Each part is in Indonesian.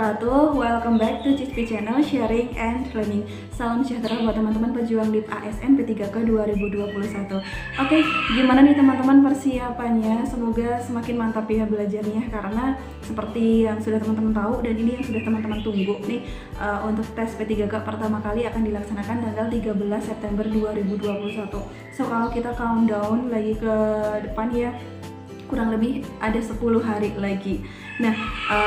wabarakatuh. Welcome back to CISP Channel Sharing and Learning. Salam sejahtera buat teman-teman pejuang LIP ASN P3K 2021. Oke, gimana nih teman-teman persiapannya? Semoga semakin mantap ya belajarnya, karena seperti yang sudah teman-teman tahu dan ini yang sudah teman-teman tunggu nih, untuk tes P3K pertama kali akan dilaksanakan tanggal 13 September 2021. So kalau kita countdown lagi ke depan ya, kurang lebih ada 10 hari lagi. Nah,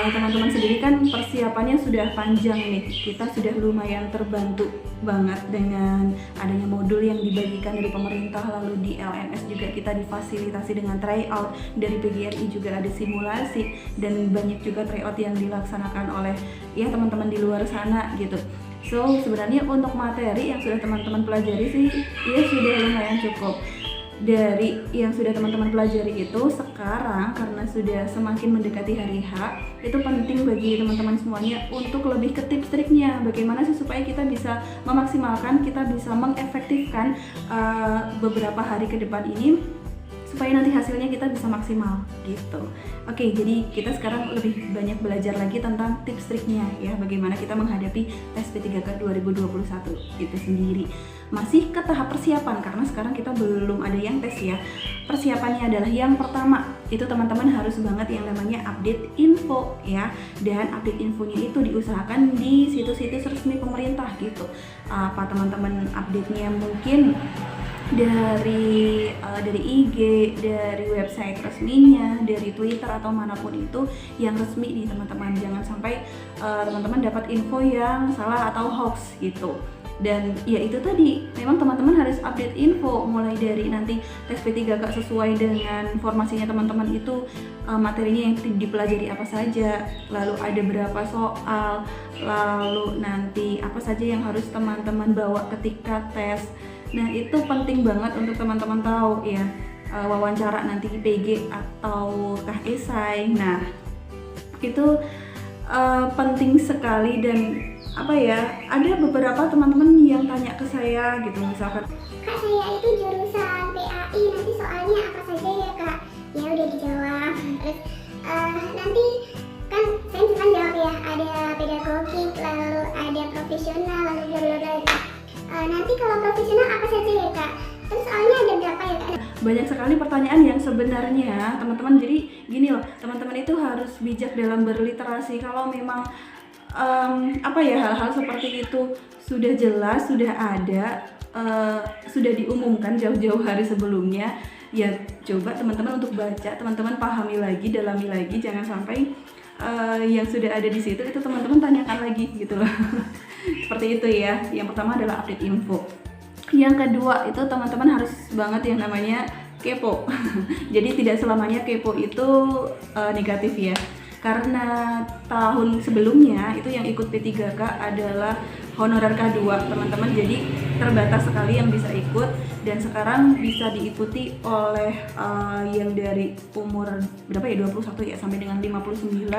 teman-teman sendiri kan persiapannya sudah panjang nih. Kita sudah lumayan terbantu banget dengan adanya modul yang dibagikan dari pemerintah, lalu di LMS juga kita difasilitasi dengan tryout, dari PGRI juga ada simulasi, dan banyak juga tryout yang dilaksanakan oleh ya teman-teman di luar sana gitu. So, sebenarnya untuk materi yang sudah teman-teman pelajari sih ya sudah lumayan cukup. Dari yang sudah teman-teman pelajari itu, sekarang karena sudah semakin mendekati hari H, itu penting bagi teman-teman semuanya untuk lebih ke tips triknya, bagaimana sih supaya kita bisa memaksimalkan, kita bisa mengefektifkan beberapa hari ke depan ini supaya nanti hasilnya kita bisa maksimal gitu. Oke, jadi kita sekarang lebih banyak belajar lagi tentang tips triknya ya, bagaimana kita menghadapi tes P3K 2021 itu sendiri. Masih ke tahap persiapan karena sekarang kita belum ada yang tes ya. Persiapannya adalah yang pertama, itu teman-teman harus banget yang namanya update info ya. Dan update infonya itu diusahakan di situs-situs resmi pemerintah gitu. Apa teman-teman update-nya mungkin dari IG, dari website resminya, dari Twitter atau manapun itu yang resmi nih teman-teman. Jangan sampai teman-teman dapat info yang salah atau hoax gitu. Dan ya itu tadi, memang teman-teman harus update info mulai dari nanti tes P3K sesuai dengan formasinya teman-teman itu, materinya yang dipelajari apa saja, lalu ada berapa soal, lalu nanti apa saja yang harus teman-teman bawa ketika tes. Nah itu penting banget untuk teman-teman tahu ya, wawancara nanti PG atau esai. Nah itu penting sekali. Dan apa ya, ada beberapa teman-teman yang tanya ke saya gitu, misalkan, Kak, saya itu jurusan PAI, nanti soalnya apa saja ya Kak? Ya udah dijawab. Terus nanti kan saya cuma jawab ya, ada pedagogik, lalu ada profesional, lalu blablabla. Nanti kalau profesional apa saja ya Kak? Terus soalnya ada berapa ya Kak? Banyak sekali pertanyaan yang sebenarnya teman-teman, jadi gini loh, teman-teman itu harus bijak dalam berliterasi. Kalau memang hal-hal seperti itu sudah jelas, sudah ada, sudah diumumkan jauh-jauh hari sebelumnya, ya coba teman-teman untuk baca, teman-teman pahami lagi, dalami lagi, jangan sampai yang sudah ada di situ itu teman-teman tanyakan lagi gitu loh. Seperti itu ya. Yang pertama adalah update info. Yang kedua itu teman-teman harus banget yang namanya kepo. Jadi tidak selamanya kepo itu negatif ya. Karena tahun sebelumnya itu yang ikut P3K adalah honorer K2 teman-teman, jadi terbatas sekali yang bisa ikut, dan sekarang bisa diikuti oleh yang dari umur berapa ya, 21 ya sampai dengan 59,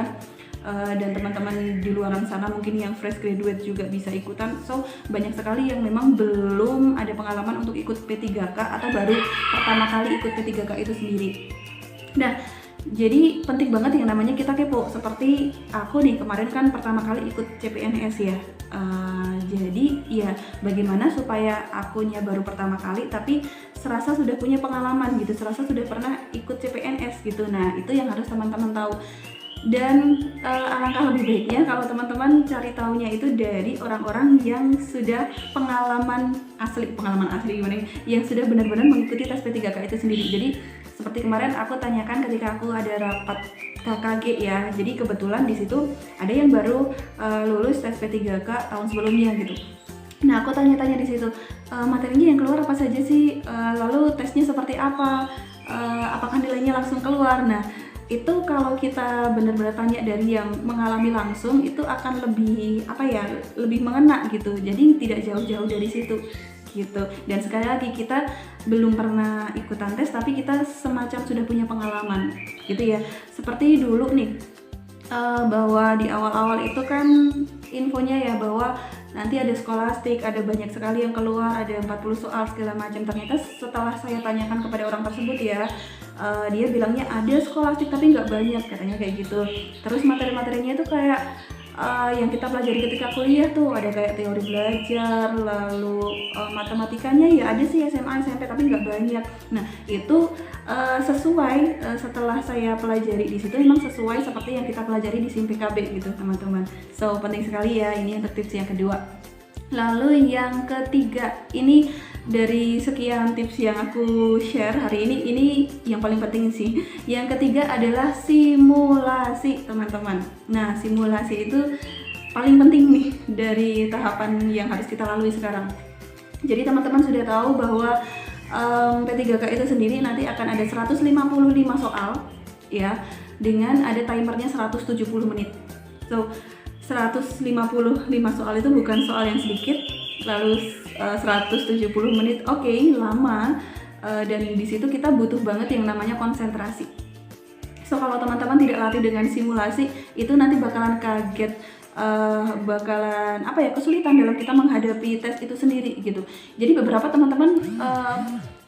dan teman-teman di luar sana mungkin yang fresh graduate juga bisa ikutan. So banyak sekali yang memang belum ada pengalaman untuk ikut P3K atau baru pertama kali ikut P3K itu sendiri. Nah jadi penting banget yang namanya kita kepo. Seperti aku nih, kemarin kan pertama kali ikut CPNS ya. Jadi ya bagaimana supaya akunya baru pertama kali tapi serasa sudah punya pengalaman gitu, serasa sudah pernah ikut CPNS gitu. Nah itu yang harus teman-teman tahu. Dan alangkah lebih baiknya kalau teman-teman cari taunya itu dari orang-orang yang sudah pengalaman asli gimana, yang sudah benar-benar mengikuti tes P3K itu sendiri. Jadi seperti kemarin aku tanyakan ketika aku ada rapat KKG ya, jadi kebetulan di situ ada yang baru lulus tes P3K tahun sebelumnya gitu. Nah aku tanya-tanya di situ, materinya yang keluar apa saja sih, lalu tesnya seperti apa, apakah nilainya langsung keluar. Nah itu kalau kita benar-benar tanya dari yang mengalami langsung, itu akan lebih lebih mengena gitu. Jadi tidak jauh-jauh dari situ gitu. Dan sekali lagi, kita belum pernah ikutan tes tapi kita semacam sudah punya pengalaman gitu ya. Seperti dulu nih, bahwa di awal-awal itu kan infonya ya bahwa nanti ada skolastik, ada banyak sekali yang keluar, ada 40 soal segala macam. Ternyata setelah saya tanyakan kepada orang tersebut ya, dia bilangnya ada skolastik tapi nggak banyak, katanya kayak gitu. Terus materi-materinya itu kayak yang kita pelajari ketika kuliah tuh ada kayak teori belajar, lalu matematikanya ya ada sih SMA, SMP tapi nggak banyak. Nah itu sesuai setelah saya pelajari di situ memang sesuai seperti yang kita pelajari di SIM PKB gitu teman-teman. So penting sekali ya ini untuk tips yang kedua. Lalu yang ketiga, ini dari sekian tips yang aku share hari ini yang paling penting sih. Yang ketiga adalah simulasi teman-teman. Nah simulasi itu paling penting nih dari tahapan yang harus kita lalui sekarang. Jadi teman-teman sudah tahu bahwa P3K itu sendiri nanti akan ada 155 soal ya, dengan ada timernya 170 menit. So 155 soal itu bukan soal yang sedikit, lalu 170 menit oke, lama, dan di situ kita butuh banget yang namanya konsentrasi. So kalau teman-teman tidak latih dengan simulasi itu nanti bakalan kaget, bakalan kesulitan dalam kita menghadapi tes itu sendiri gitu. Jadi beberapa teman-teman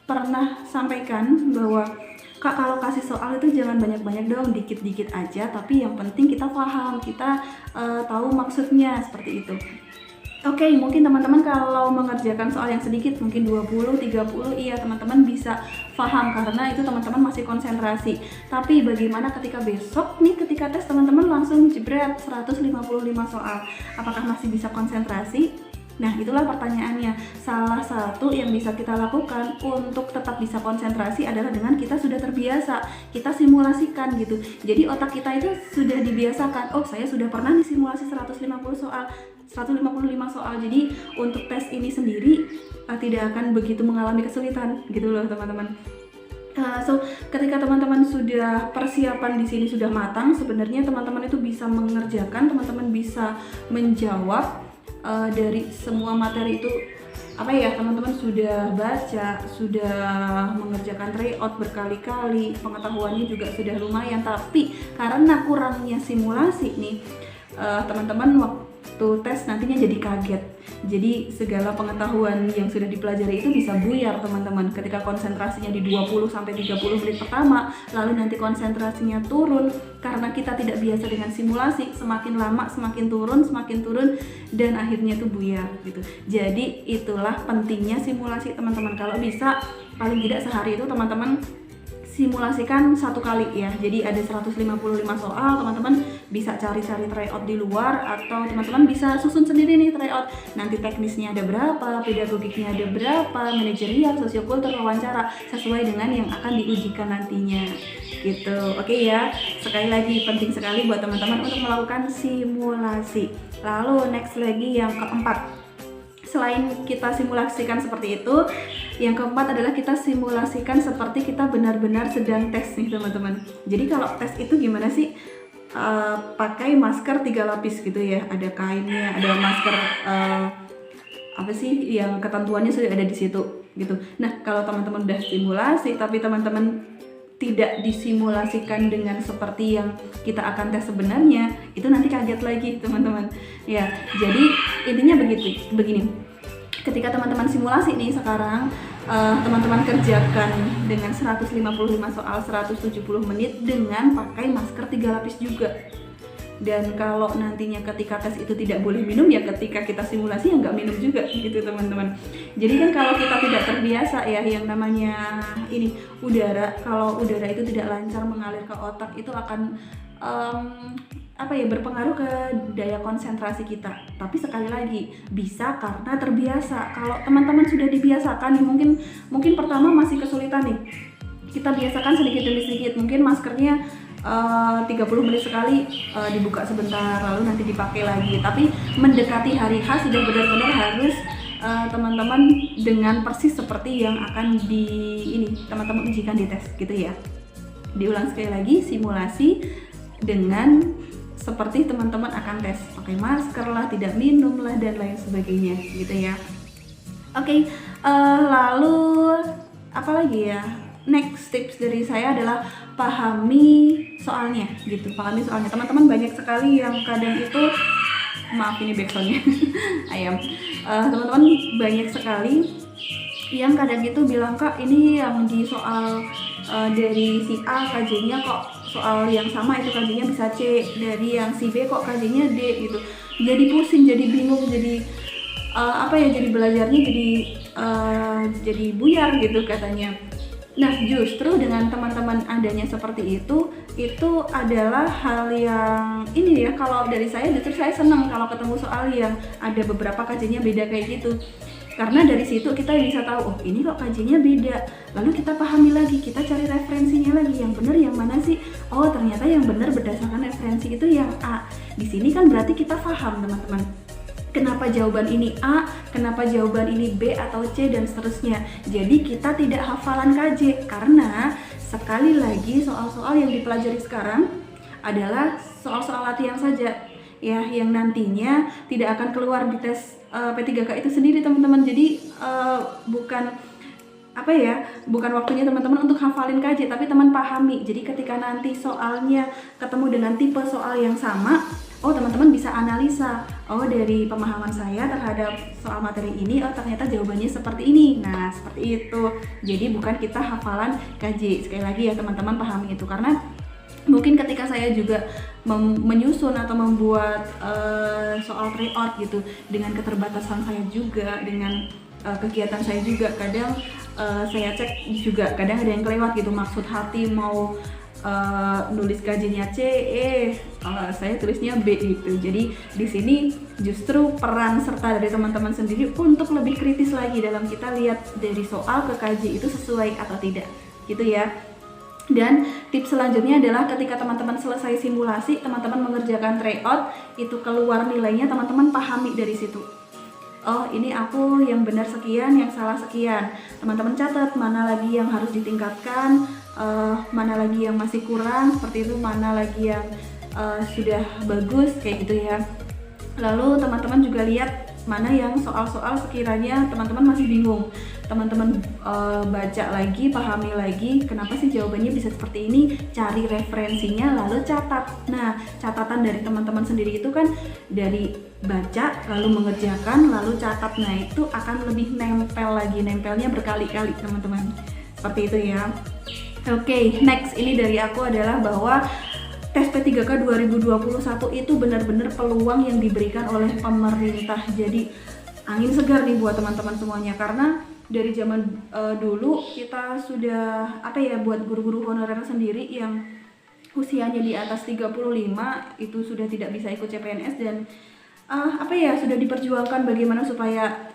pernah sampaikan bahwa Kak, kalau kasih soal itu jangan banyak-banyak dong, dikit-dikit aja, tapi yang penting kita paham, kita tahu maksudnya, seperti itu. Oke, mungkin teman-teman kalau mengerjakan soal yang sedikit, mungkin 20, 30, iya teman-teman bisa paham karena itu teman-teman masih konsentrasi. Tapi bagaimana ketika besok nih, ketika tes teman-teman langsung jebret 155 soal, apakah masih bisa konsentrasi? Nah itulah pertanyaannya. Salah satu yang bisa kita lakukan untuk tetap bisa konsentrasi adalah dengan kita sudah terbiasa, kita simulasikan gitu. Jadi otak kita itu sudah dibiasakan, oh saya sudah pernah nih simulasi 155 soal. Jadi untuk tes ini sendiri tidak akan begitu mengalami kesulitan gitu loh teman-teman. So ketika teman-teman sudah persiapan di sini sudah matang, sebenarnya teman-teman itu bisa mengerjakan, teman-teman bisa menjawab dari semua materi itu teman-teman sudah baca, sudah mengerjakan tryout berkali-kali, pengetahuannya juga sudah lumayan. Tapi karena kurangnya simulasi nih, teman-teman waktu tes nantinya jadi kaget. Jadi segala pengetahuan yang sudah dipelajari itu bisa buyar teman-teman ketika konsentrasinya di 20-30 menit pertama, lalu nanti konsentrasinya turun karena kita tidak biasa dengan simulasi, semakin lama semakin turun dan akhirnya itu buyar gitu. Jadi itulah pentingnya simulasi teman-teman. Kalau bisa paling tidak sehari itu teman-teman simulasikan 1 kali ya. Jadi ada 155 soal, teman-teman bisa cari-cari tryout di luar atau teman-teman bisa susun sendiri nih tryout. Nanti teknisnya ada berapa, pedagogiknya ada berapa, manajerial, sosiokultur, wawancara sesuai dengan yang akan diujikan nantinya. Gitu. Oke ya. Sekali lagi penting sekali buat teman-teman untuk melakukan simulasi. Lalu next lagi yang keempat. Selain kita simulasikan seperti itu, yang keempat adalah kita simulasikan seperti kita benar-benar sedang tes nih teman-teman. Jadi kalau tes itu gimana sih? Pakai masker 3 lapis gitu ya, ada kainnya, ada masker yang ketentuannya sudah ada di situ gitu. Nah kalau teman-teman udah simulasi tapi teman-teman tidak disimulasikan dengan seperti yang kita akan tes sebenarnya, itu nanti kaget lagi teman-teman ya. Jadi intinya begini, ketika teman-teman simulasi nih sekarang, teman-teman kerjakan dengan 155 soal 170 menit dengan pakai masker 3 lapis juga. Dan kalau nantinya ketika tes itu tidak boleh minum, ya ketika kita simulasi ya nggak minum juga gitu teman-teman. Jadi kan kalau kita tidak terbiasa ya yang namanya udara, kalau udara itu tidak lancar mengalir ke otak itu akan berpengaruh ke daya konsentrasi kita. Tapi sekali lagi bisa karena terbiasa. Kalau teman-teman sudah dibiasakan nih, mungkin pertama masih kesulitan nih, kita biasakan sedikit demi sedikit, mungkin maskernya 30 menit sekali dibuka sebentar lalu nanti dipakai lagi. Tapi mendekati hari H sudah benar-benar harus teman-teman dengan persis seperti yang akan teman-teman ujikan di tes gitu ya. Diulang sekali lagi, simulasi dengan seperti teman-teman akan tes, pakai masker lah, tidak minum lah, dan lain sebagainya gitu ya. Oke, lalu apa lagi ya? Next tips dari saya adalah pahami soalnya gitu. Pahami soalnya. Teman-teman banyak sekali yang kadang itu, maaf ini backsoundnya ayam. Teman-teman banyak sekali yang kadang itu bilang, Kak ini yang di soal dari si A KJ-nya kok soal yang sama itu KJ-nya bisa C, dari yang si B kok KJ-nya D gitu. Jadi pusing, jadi bingung, jadi jadi belajarnya jadi buyar gitu katanya. Nah, justru dengan teman-teman adanya seperti itu adalah hal yang ini ya, kalau dari saya justru saya senang kalau ketemu soal yang ada beberapa KJ-nya beda kayak gitu. Karena dari situ kita bisa tahu, oh ini kok KJ-nya beda. Lalu kita pahami lagi, kita cari referensinya lagi, yang benar yang mana sih? Oh, ternyata yang benar berdasarkan referensi itu yang A. Di sini kan berarti kita paham, teman-teman. Kenapa jawaban ini A, kenapa jawaban ini B atau C, dan seterusnya. Jadi kita tidak hafalan KJ, karena sekali lagi soal-soal yang dipelajari sekarang adalah soal-soal latihan saja ya, yang nantinya tidak akan keluar di tes P3K itu sendiri, teman-teman. Jadi bukan waktunya teman-teman untuk hafalin KJ, tapi teman pahami. Jadi ketika nanti soalnya ketemu dengan tipe soal yang sama, oh teman-teman bisa analisa, oh dari pemahaman saya terhadap soal materi ini, oh ternyata jawabannya seperti ini. Nah, seperti itu. Jadi bukan kita hafalan KJ. Sekali lagi ya teman-teman pahami itu, karena mungkin ketika saya juga menyusun atau membuat soal tryout gitu, dengan keterbatasan saya juga, dengan kegiatan saya juga, kadang saya cek juga, kadang ada yang kelewat gitu, maksud hati mau nulis KJ-nya C, saya tulisnya B gitu. Jadi di sini justru peran serta dari teman-teman sendiri untuk lebih kritis lagi dalam kita lihat dari soal ke KJ itu sesuai atau tidak, gitu ya. Dan tips selanjutnya adalah ketika teman-teman selesai simulasi, teman-teman mengerjakan tryout, itu keluar nilainya, teman-teman pahami dari situ. Oh ini aku yang benar sekian, yang salah sekian. Teman-teman catat mana lagi yang harus ditingkatkan, mana lagi yang masih kurang, seperti itu, mana lagi yang sudah bagus, kayak gitu ya. Lalu teman-teman juga lihat mana yang soal-soal sekiranya teman-teman masih bingung. Teman-teman baca lagi, pahami lagi, kenapa sih jawabannya bisa seperti ini, cari referensinya, lalu catat. Nah, catatan dari teman-teman sendiri itu kan dari baca, lalu mengerjakan, lalu catat. Nah, itu akan lebih nempel lagi, nempelnya berkali-kali, teman-teman. Seperti itu ya. Oke, next ini dari aku adalah bahwa tes P3K 2021 itu benar-benar peluang yang diberikan oleh pemerintah. Jadi angin segar nih buat teman-teman semuanya, karena dari zaman dulu kita sudah buat guru-guru honorer sendiri yang usianya di atas 35 itu sudah tidak bisa ikut CPNS, dan sudah diperjuangkan bagaimana supaya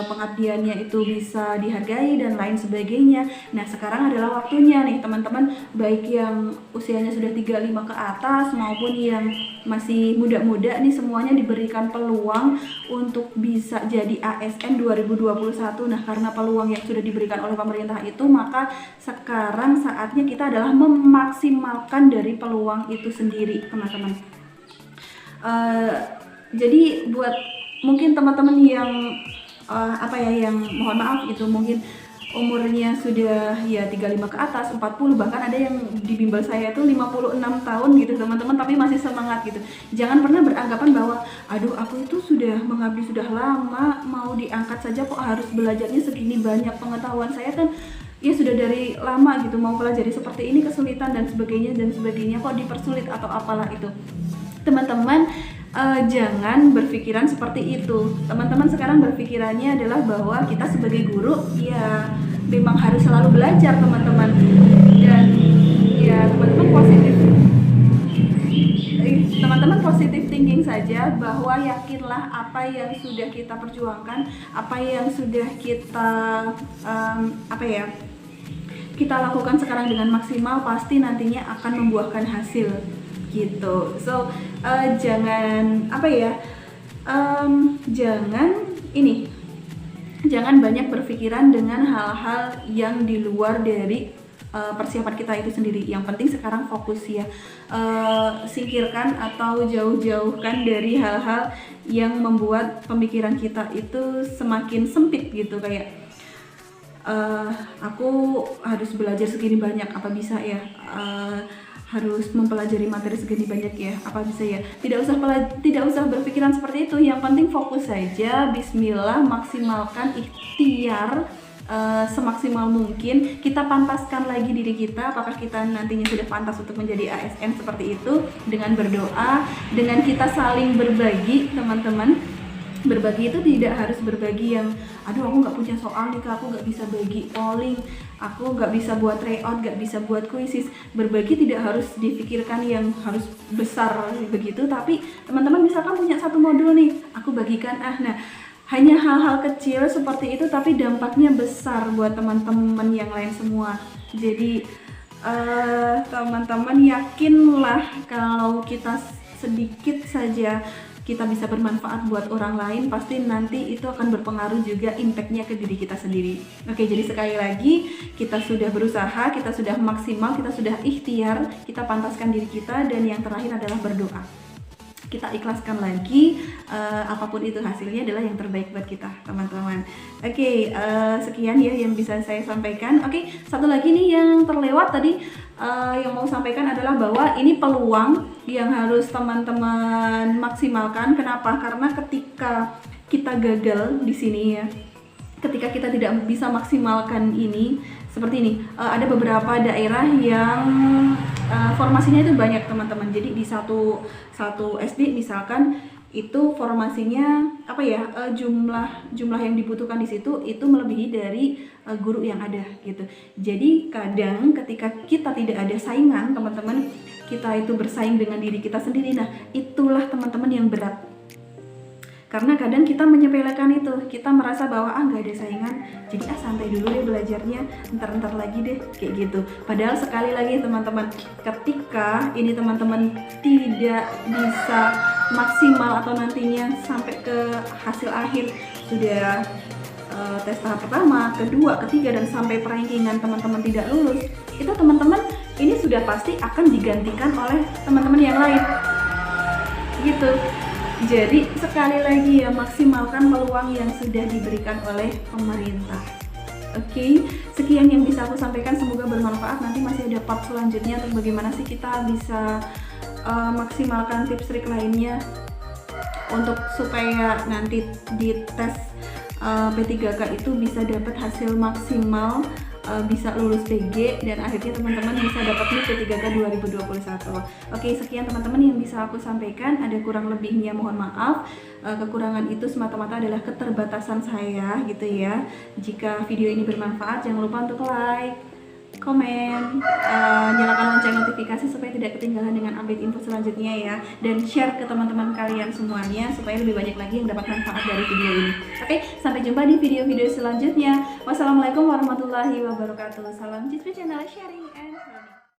pengabdiannya itu bisa dihargai dan lain sebagainya. Nah, sekarang adalah waktunya nih teman-teman, baik yang usianya sudah 35 ke atas maupun yang masih muda-muda nih, semuanya diberikan peluang untuk bisa jadi ASN 2021. Nah, karena peluang yang sudah diberikan oleh pemerintah itu, maka sekarang saatnya kita adalah memaksimalkan dari peluang itu sendiri, teman-teman. Jadi buat mungkin teman-teman yang yang mohon maaf itu mungkin umurnya sudah ya 35 ke atas, 40, bahkan ada yang di bimbel saya itu 56 tahun gitu teman-teman, tapi masih semangat gitu. Jangan pernah beranggapan bahwa aduh aku itu sudah mengabdi sudah lama, mau diangkat saja kok harus belajarnya segini banyak, pengetahuan saya kan ya sudah dari lama gitu, mau pelajari seperti ini kesulitan dan sebagainya kok dipersulit atau apalah itu. Teman-teman jangan berpikiran seperti itu. Teman-teman sekarang berpikirannya adalah bahwa kita sebagai guru ya memang harus selalu belajar, teman-teman. Dan ya teman-teman positive thinking saja, bahwa yakinlah apa yang sudah kita perjuangkan, apa yang sudah kita kita lakukan sekarang dengan maksimal, pasti nantinya akan membuahkan hasil gitu. So jangan jangan banyak berpikiran dengan hal-hal yang di luar dari persiapan kita itu sendiri. Yang penting sekarang fokus ya, singkirkan atau jauh-jauhkan dari hal-hal yang membuat pemikiran kita itu semakin sempit gitu, kayak aku harus belajar segini banyak, apa bisa ya, harus mempelajari materi segini banyak ya, apa bisa ya. Tidak usah berpikiran seperti itu. Yang penting fokus saja, bismillah, maksimalkan ikhtiar semaksimal mungkin. Kita pantaskan lagi diri kita, apakah kita nantinya sudah pantas untuk menjadi ASN seperti itu, dengan berdoa, dengan kita saling berbagi teman-teman. Berbagi itu tidak harus berbagi yang aduh aku nggak punya soal nih Kak, aku nggak bisa bagi polling, aku nggak bisa buat tryout, nggak bisa buat kuisis. Berbagi tidak harus dipikirkan yang harus besar begitu, tapi teman-teman misalkan punya satu modul nih, aku bagikan nah hanya hal-hal kecil seperti itu tapi dampaknya besar buat teman-teman yang lain semua. Jadi teman-teman yakinlah kalau kita sedikit saja kita bisa bermanfaat buat orang lain, pasti nanti itu akan berpengaruh juga impactnya ke diri kita sendiri. Oke, jadi sekali lagi kita sudah berusaha, kita sudah maksimal, kita sudah ikhtiar, kita pantaskan diri kita, dan yang terakhir adalah berdoa. Kita ikhlaskan lagi, apapun itu hasilnya adalah yang terbaik buat kita teman-teman. Oke, sekian ya yang bisa saya sampaikan. Oke, satu lagi nih yang terlewat tadi, yang mau sampaikan adalah bahwa ini peluang yang harus teman-teman maksimalkan. Kenapa? Karena ketika kita gagal di sini ya, ketika kita tidak bisa maksimalkan ini, seperti ini, ada beberapa daerah yang formasinya itu banyak teman-teman. Jadi di satu SD misalkan itu formasinya apa ya, jumlah yang dibutuhkan di situ itu melebihi dari guru yang ada gitu. Jadi kadang ketika kita tidak ada saingan teman-teman, kita itu bersaing dengan diri kita sendiri. Nah itulah teman-teman yang berat. Karena kadang kita menyepelekan itu, kita merasa bahwa nggak ada saingan, jadi santai dulu deh belajarnya, ntar lagi deh, kayak gitu. Padahal sekali lagi teman-teman, ketika ini teman-teman tidak bisa maksimal atau nantinya sampai ke hasil akhir sudah tes tahap pertama, kedua, ketiga, dan sampai perankingan teman-teman tidak lulus, itu teman-teman ini sudah pasti akan digantikan oleh teman-teman yang lain, gitu. Jadi sekali lagi ya, maksimalkan peluang yang sudah diberikan oleh pemerintah. Oke, sekian yang bisa aku sampaikan, semoga bermanfaat. Nanti masih ada part selanjutnya untuk bagaimana sih kita bisa maksimalkan tips trik lainnya untuk supaya nanti di tes P3K itu bisa dapat hasil maksimal, bisa lulus PG, dan akhirnya teman-teman bisa dapat nih P3K 2021. Oke, sekian teman-teman yang bisa aku sampaikan. Ada kurang lebihnya mohon maaf. Kekurangan itu semata-mata adalah keterbatasan saya gitu ya. Jika video ini bermanfaat, jangan lupa untuk like, komen, nyalakan lonceng notifikasi supaya tidak ketinggalan dengan update info selanjutnya ya, dan share ke teman-teman kalian semuanya supaya lebih banyak lagi yang dapat manfaat dari video ini. Oke, sampai jumpa di video-video selanjutnya. Wassalamualaikum warahmatullahi wabarakatuh. Salam Citri Channel Sharing.